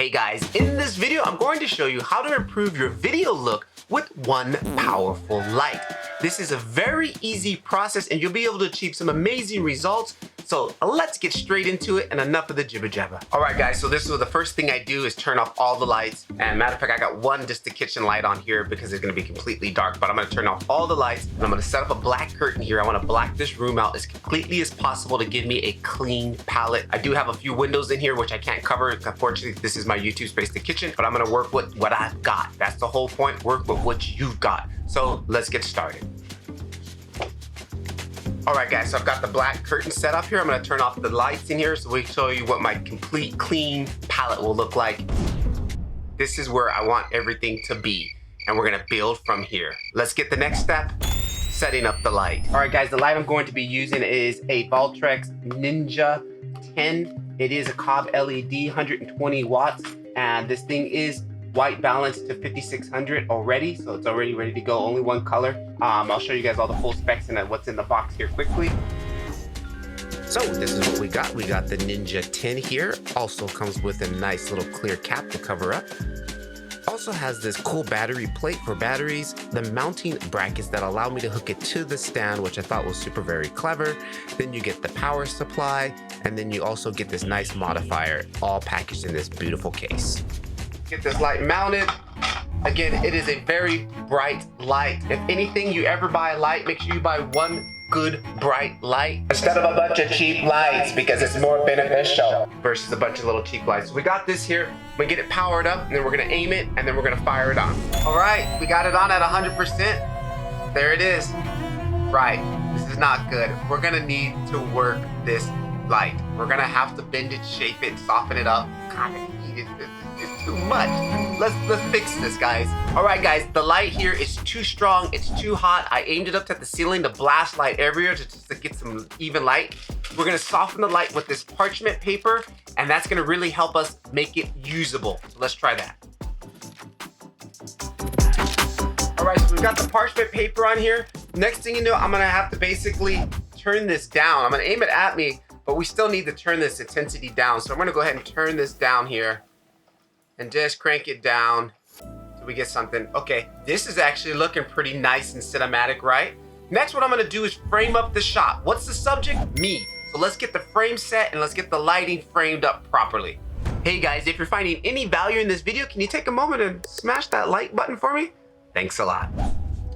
Hey guys, in this video, I'm going to show you how to improve your video look with one powerful light. This is a very easy process and you'll be able to achieve some amazing results. So let's get straight into it and enough of the jibber jabber. All right guys, so this is the first thing I do is turn off all the lights. And matter of fact, I got one just the kitchen light on here because it's gonna be completely dark, but I'm gonna turn off all the lights and I'm gonna set up a black curtain here. I wanna black this room out as completely as possible to give me a clean palette. I do have a few windows in here which I can't cover. Unfortunately, this is my YouTube space, the kitchen, but I'm gonna work with what I've got. That's the whole point, work with what you've got. So let's get started. All right guys, so I've got the black curtain set up here. I'm gonna turn off the lights in here so we can show you what my complete clean palette will look like. This is where I want everything to be, and we're gonna build from here. Let's get the next step, setting up the light. All right guys, the light I'm going to be using is a Viltrox Ninja 10. It is a cob LED, 120 watts, and this thing is white balanced to 5600 already, so it's already ready to go, only one color. I'll show you guys all the full specs and what's in the box here quickly. So this is what we got. We got the Ninja 10 here. Also comes with a nice little clear cap to cover up. Also has this cool battery plate for batteries, the mounting brackets that allow me to hook it to the stand, which I thought was very clever. Then you get the power supply, and then you also get this nice modifier all packaged in this beautiful case. Get this light mounted. Again, it is a very bright light. If anything, you ever buy a light, make sure you buy one good bright light instead of a bunch of cheap lights, because it's more beneficial versus a bunch of little cheap lights. So we got this here. We get it powered up, and then we're gonna aim it, and then we're gonna fire it on. All right, we got it on at 100%. There it is. Right, this is not good. We're gonna need to work this light. We're gonna have to bend it, shape it, soften it up. God, it's too much. Let's fix this, guys. All right, guys, the light here is too strong. It's too hot. I aimed it up to the ceiling to blast light everywhere just to get some even light. We're gonna soften the light with this parchment paper, and that's gonna really help us make it usable. So let's try that. All right, so we've got the parchment paper on here. Next thing you know, I'm gonna have to basically turn this down. I'm gonna aim it at me, but we still need to turn this intensity down. So I'm gonna go ahead and turn this down here and just crank it down so we get something. Okay, this is actually looking pretty nice and cinematic, right? Next, what I'm gonna do is frame up the shot. What's the subject? Me. So let's get the frame set and let's get the lighting framed up properly. Hey guys, if you're finding any value in this video, can you take a moment and smash that like button for me? Thanks a lot.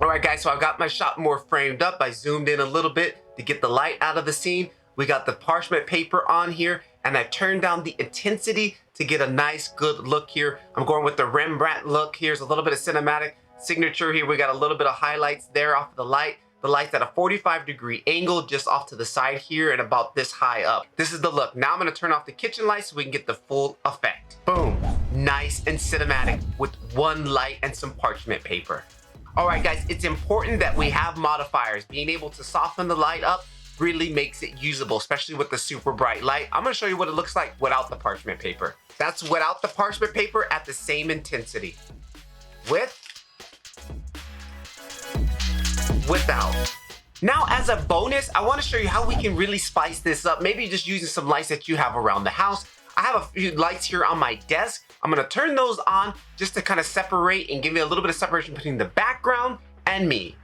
All right guys, so I've got my shot more framed up. I zoomed in a little bit to get the light out of the scene. We got the parchment paper on here, and I turned down the intensity to get a nice good look here. I'm going with the Rembrandt look. Here's a little bit of cinematic signature here. We got a little bit of highlights there off of the light. The light's at a 45-degree angle just off to the side here and about this high up. This is the look. Now I'm gonna turn off the kitchen light so we can get the full effect. Boom, nice and cinematic with one light and some parchment paper. All right guys, it's important that we have modifiers. Being able to soften the light up really makes it usable, especially with the super bright light. I'm gonna show you what it looks like without the parchment paper. That's without the parchment paper at the same intensity. Without. Now, as a bonus, I wanna show you how we can really spice this up. Maybe just using some lights that you have around the house. I have a few lights here on my desk. I'm gonna turn those on just to kind of separate and give me a little bit of separation between the background and me.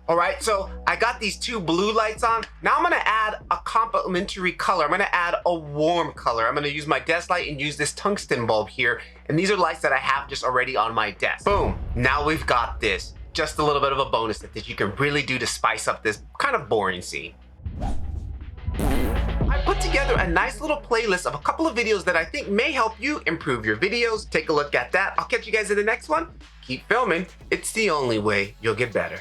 All right, so I got these two blue lights on. Now I'm gonna add a complementary color. I'm gonna add a warm color. I'm gonna use my desk light and use this tungsten bulb here. And these are lights that I have just already on my desk. Boom, now we've got this. Just a little bit of a bonus that you can really do to spice up this kind of boring scene. I put together a nice little playlist of a couple of videos that I think may help you improve your videos. Take a look at that. I'll catch you guys in the next one. Keep filming. It's the only way you'll get better.